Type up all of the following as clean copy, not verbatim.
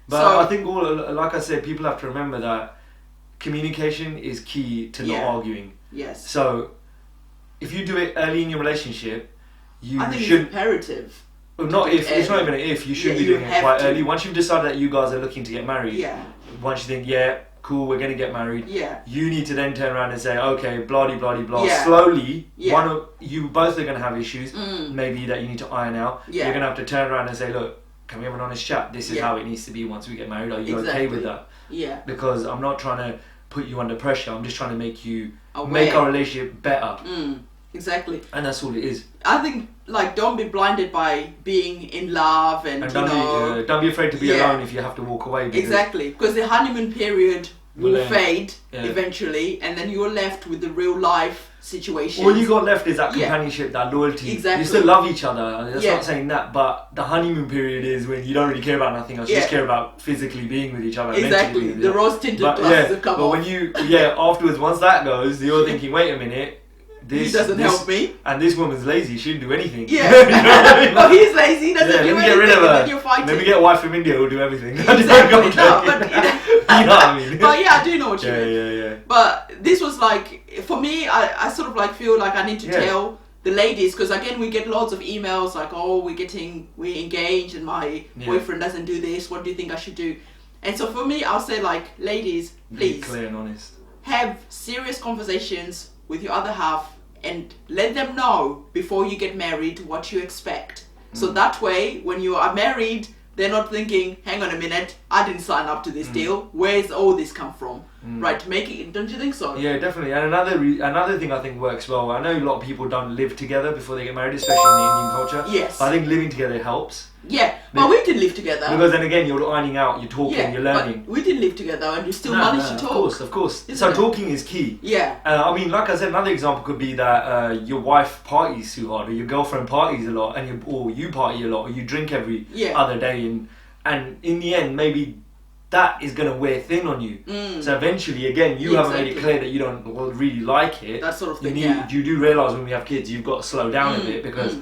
But I think like I said, people have to remember that communication is key to not arguing. Yes. So if you do it early in your relationship, you I think should. it's imperative. It's not even an if. You should be doing it quite early. Once you've decided that you guys are looking to get married. Once you think, cool, we're going to get married. You need to then turn around and say, okay, blah blah blah. Slowly, you both are going to have issues. Maybe that you need to iron out. You're going to have to turn around and say, look, can we have an honest chat? This is how it needs to be once we get married. Are you okay with that? Yeah. Because I'm not trying to put you under pressure. I'm just trying to make you make our relationship better. Exactly. And that's all it is. I think, like, don't be blinded by being in love and don't be afraid to be alone if you have to walk away. Exactly. Because the honeymoon period will fade eventually, and then you're left with the real life situation. All you got left is that companionship, that loyalty. Exactly. You still love each other. That's not saying that, but the honeymoon period is when you don't really care about nothing else. You just care about physically being with each other. Exactly. The rose-tinted glasses have come off. But when you, afterwards, once that goes, you're thinking, wait a minute. He doesn't help me. And this woman's lazy. She didn't do anything. Yeah. You know what I mean? But he's lazy. He doesn't do anything. Get rid of her. And then you're fighting. Let me get a wife from India who'll do everything. Exactly. No, but, you know what I mean? But I do know what you mean. Yeah. But this was like, for me, I sort of like feel like I need to tell the ladies, because again, we get lots of emails like, oh, we're engaged and my boyfriend doesn't do this. What do you think I should do? And so for me, I'll say, like, ladies, please. Be clear and honest. Have serious conversations with your other half and let them know before you get married what you expect. So that way, when you are married, they're not thinking, hang on a minute, I didn't sign up to this deal. Where's all this come from? Right, don't you think so? Yeah, definitely. And another thing I think works well, I know a lot of people don't live together before they get married, especially in the Indian culture. Yes. But I think living together helps. Yeah, but we did live together. Because then again, you're ironing out, you're talking, you're learning. But we did live together and we still managed to talk. Of course. So talking is key. Yeah. I mean, like I said, another example could be that your wife parties too hard, or your girlfriend parties a lot, or you party a lot, or you drink every other day, and in the end, maybe that is going to wear thin on you. So eventually, again, you haven't made it clear that you don't really like it. That sort of thing, You do realise when we have kids, you've got to slow down a bit, because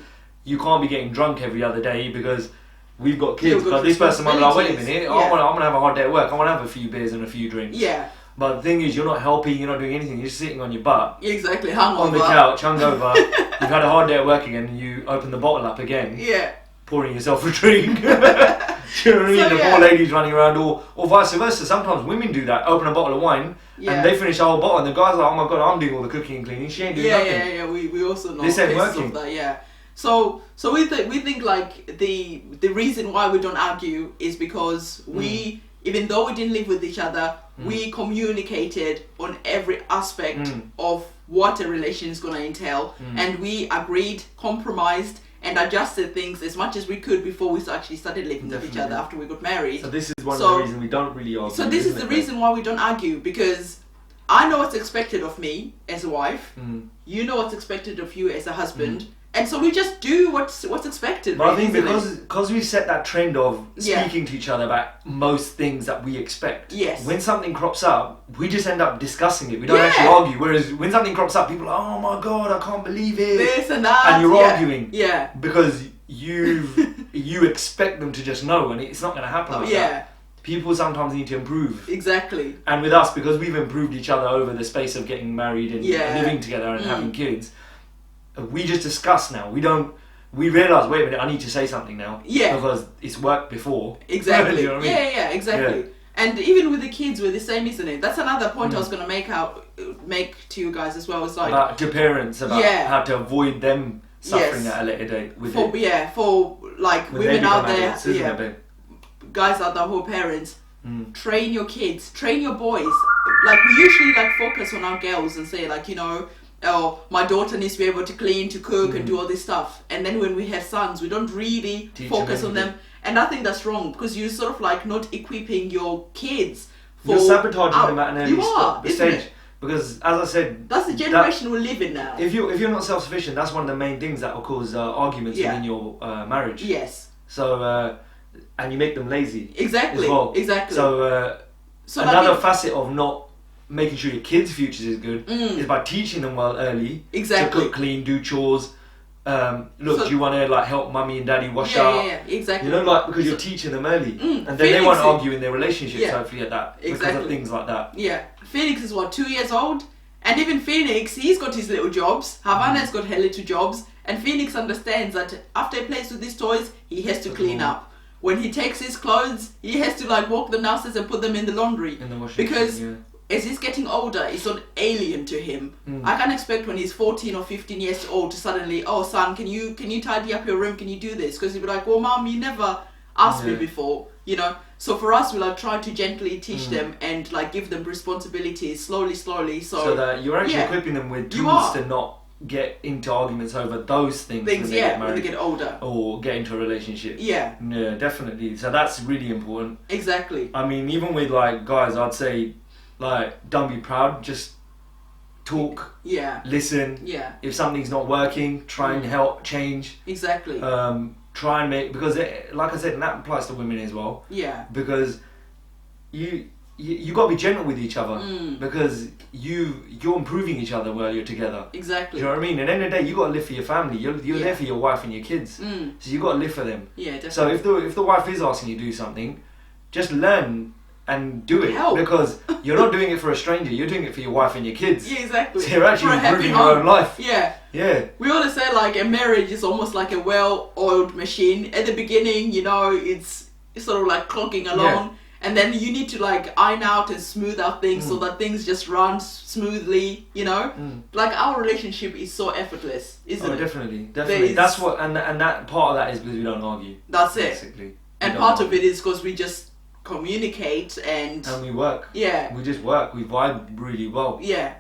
you can't be getting drunk every other day because we've got kids. But this person might be like, wait a minute, I'm going to have a hard day at work. I want to have a few beers and a few drinks. Yeah. But the thing is, you're not helping, you're not doing anything, you're just sitting on your butt. Exactly, hungover. On the couch, hungover. You've had a hard day at work again, and you open the bottle up again. Yeah. Pouring yourself a drink. Do you know what I mean? The poor ladies running around, or vice versa. Sometimes women do that, open a bottle of wine, and they finish the whole bottle, and the guy's like, oh my god, I'm doing all the cooking and cleaning, she ain't doing nothing. Yeah, we also know this ain't working. Of that, So we think like the reason why we don't argue is because we, even though we didn't live with each other, we communicated on every aspect of what a relation is going to entail, and we agreed, compromised, and adjusted things as much as we could before we actually started living with each other after we got married. So this is one of the reasons we don't really argue. So this is the reason why we don't argue, because I know what's expected of me as a wife, you know what's expected of you as a husband, and so we just do what's expected. But I think because we set that trend of speaking to each other about most things that we expect, when something crops up, we just end up discussing it. We don't actually argue. Whereas when something crops up, people are like, oh my god, I can't believe it. This and that. And you're arguing. Yeah. Because you expect them to just know, and it's not going to happen like that. People sometimes need to improve. Exactly. And with us, because we've improved each other over the space of getting married and living together and having kids, we just discuss now. We realise, wait a minute, I need to say something now. Yeah. Because it's worked before. Exactly. You know what I mean? Yeah, exactly. Yeah. And even with the kids, we're the same, isn't it? That's another point I was going to make to you guys as well. It's like to parents about how to avoid them suffering at a later date. For like when women out there, guys out there who are parents, train your kids, train your boys. Like we usually focus on our girls and say oh, my daughter needs to be able to clean, to cook, and do all this stuff. And then when we have sons, we don't really focus on them. And I think that's wrong, because you're sort of not equipping your kids for... You're sabotaging them at an early stage. Because, as I said... That's the generation we live in now. If you're not self-sufficient, that's one of the main things that will cause arguments within your marriage. Yes. So, and you make them lazy. Exactly. As well. Exactly. So another facet of not making sure your kids' futures is good is by teaching them well early to cook, clean, do chores, look, do you want to like help mummy and daddy wash up? Yeah, exactly. You know, like because you're teaching them early, and then they won't argue in their relationships. Hopefully, at that because of things like that. Yeah, Phoenix is 2 years old, and even Phoenix, he's got his little jobs. Havana's got her little jobs, and Phoenix understands that after he plays with these toys, he has to clean up. When he takes his clothes, he has to like walk them downstairs and put them in the laundry. In the washing because machine, as he's getting older, it's not alien to him. I can't expect when he's 14 or 15 years old to suddenly, oh son, can you tidy up your room? Can you do this? Because he'll be like, well, mom, you never asked me before, you know. So for us, we like try to gently teach them and like give them responsibilities slowly. So that you're actually equipping them with tools to not get into arguments over those things when they get married, when they get older or get into a relationship. Yeah, definitely. So that's really important. Exactly. I mean, even with like guys, I'd say like don't be proud, just talk, listen. If something's not working, try and help change. Exactly. Try and make, because like I said, and that applies to women as well. Because you got to be gentle with each other, because you're improving each other while you're together. Exactly. Do you know what I mean? At the end of the day, you got to live for your family. You're there for your wife and your kids. So you got to live for them. Yeah, definitely. So if the wife is asking you to do something, just learn and do it. Help. Because you're not doing it for a stranger. You're doing it for your wife and your kids. Yeah, exactly. So you're actually improving your own life. Yeah. Yeah. We always say like a marriage is almost like a well-oiled machine. At the beginning, you know, it's sort of like clogging along. Yeah. And then you need to like iron out and smooth out things so that things just run smoothly, you know? Like our relationship is so effortless, isn't it? Definitely. That's what, and that part of that is because we don't argue. That's basically. It. And part of it is because we just communicate and we work. Yeah. We just work. We vibe really well. Yeah.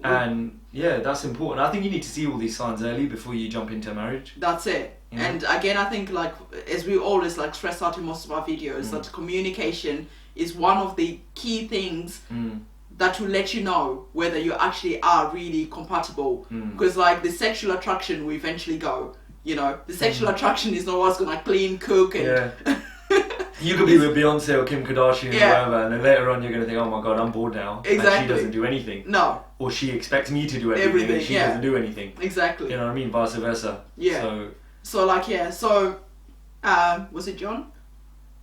And that's important. I think you need to see all these signs early before you jump into marriage. That's it. And again, I think like as we always like stress out in most of our videos, that communication is one of the key things that will let you know whether you actually are really compatible. Because like the sexual attraction will eventually go. You know, the sexual attraction is not what's gonna clean, cook, and you could be with Beyonce or Kim Kardashian or whatever, and then later on you're gonna think, oh my god, I'm bored now. Exactly. And she doesn't do anything. No. Or she expects me to do everything and she doesn't do anything. Exactly. You know what I mean? Vice versa. Yeah. So like was it John?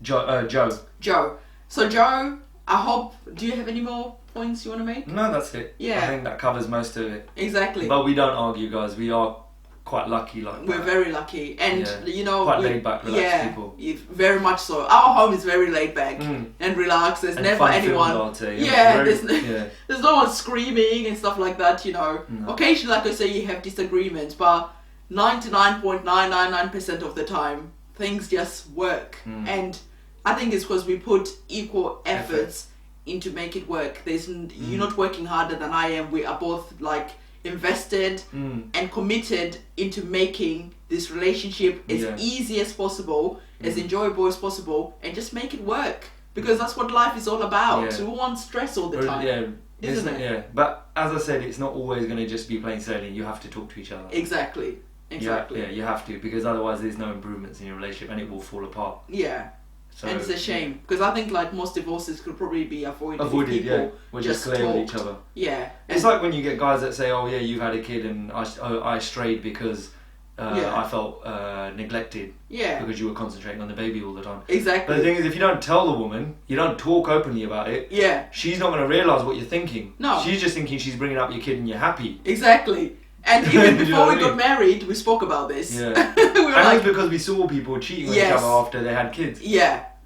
Joe. Joe. So Joe, I hope, do you have any more points you want to make? No, that's it. Yeah. I think that covers most of it. Exactly. But we don't argue, guys. We are quite lucky like that. We're very lucky. And you know, quite laid back, relaxed people. Very much so. Our home is very laid back and relaxed. There's never anyone. There's no one screaming and stuff like that, you know. Occasionally, like I say, you have disagreements, but 99.999% of the time things just work. And I think it's because we put equal efforts into make it work. You're not working harder than I am. We are both like invested and committed into making this relationship as easy as possible, as enjoyable as possible, and just make it work, because that's what life is all about. We want stress all the time. Isn't it? Yeah, but as I said, it's not always going to just be plain sailing. You have to talk to each other. Exactly. You have to, because otherwise there's no improvements in your relationship and it will fall apart. So, and it's a shame, because I think like most divorces could probably be avoided. We're just clear with each other. It's like when you get guys that say, oh yeah, you've had a kid and I strayed because I felt neglected because you were concentrating on the baby all the time. Exactly. But the thing is, if you don't tell the woman, you don't talk openly about it, she's not going to realise what you're thinking. No. She's just thinking she's bringing up your kid and you're happy. Exactly. And even before we got married, we spoke about this. We were and it was because we saw people cheating on each other after they had kids.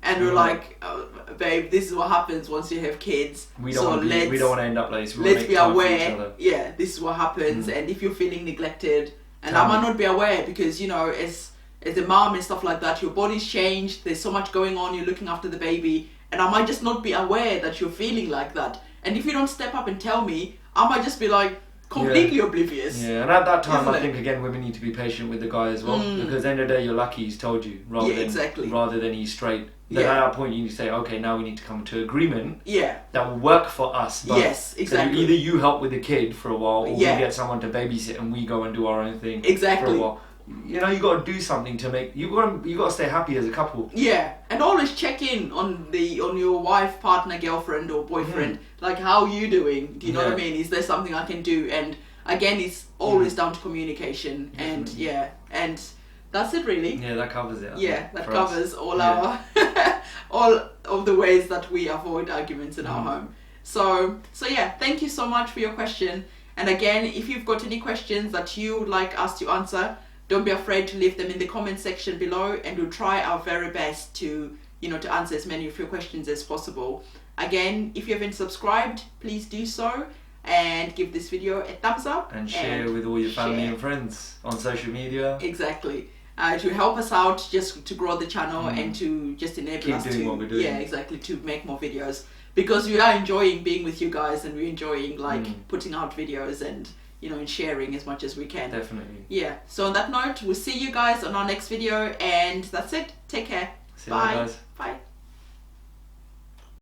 And we were like, oh, babe, this is what happens once you have kids. We don't want to end up like this. Let's be aware. This is what happens. And if you're feeling neglected, and I might not be aware, because you know, as a mom and stuff like that, your body's changed. There's so much going on. You're looking after the baby, and I might just not be aware that you're feeling like that. And if you don't step up and tell me, I might just be like completely oblivious. And at that time, I think again, women need to be patient with the guy as well, because at the end of the day, you're lucky he's told you rather than he's straight. Then at that point, you need to say, okay, now we need to come to agreement that will work for us both. Yes, exactly. So either you help with the kid for a while, or we get someone to babysit and we go and do our own thing for a while. You know, you got to do something to make you got to stay happy as a couple. And always check in on your wife, partner, girlfriend, or boyfriend. Like, how are you doing? Do you know what I mean? Is there something I can do? And again, it's always down to communication. And and that's it really. Yeah, that covers it. That covers all our all of the ways that we avoid arguments in our home. So yeah, thank you so much for your question. And again, if you've got any questions that you would like us to answer, don't be afraid to leave them in the comment section below, and we'll try our very best to to answer as many of your questions as possible. Again, if you haven't subscribed, please do so, and give this video a thumbs up. And share with all your family and friends on social media. Exactly. To help us out, just to grow the channel and to just enable us to keep doing what we're doing. Yeah, exactly, to make more videos. Because we are enjoying being with you guys, and we're enjoying putting out videos and and sharing as much as we can. Definitely. Yeah. So on that note, we'll see you guys on our next video, and that's it. Take care. See you guys. Bye.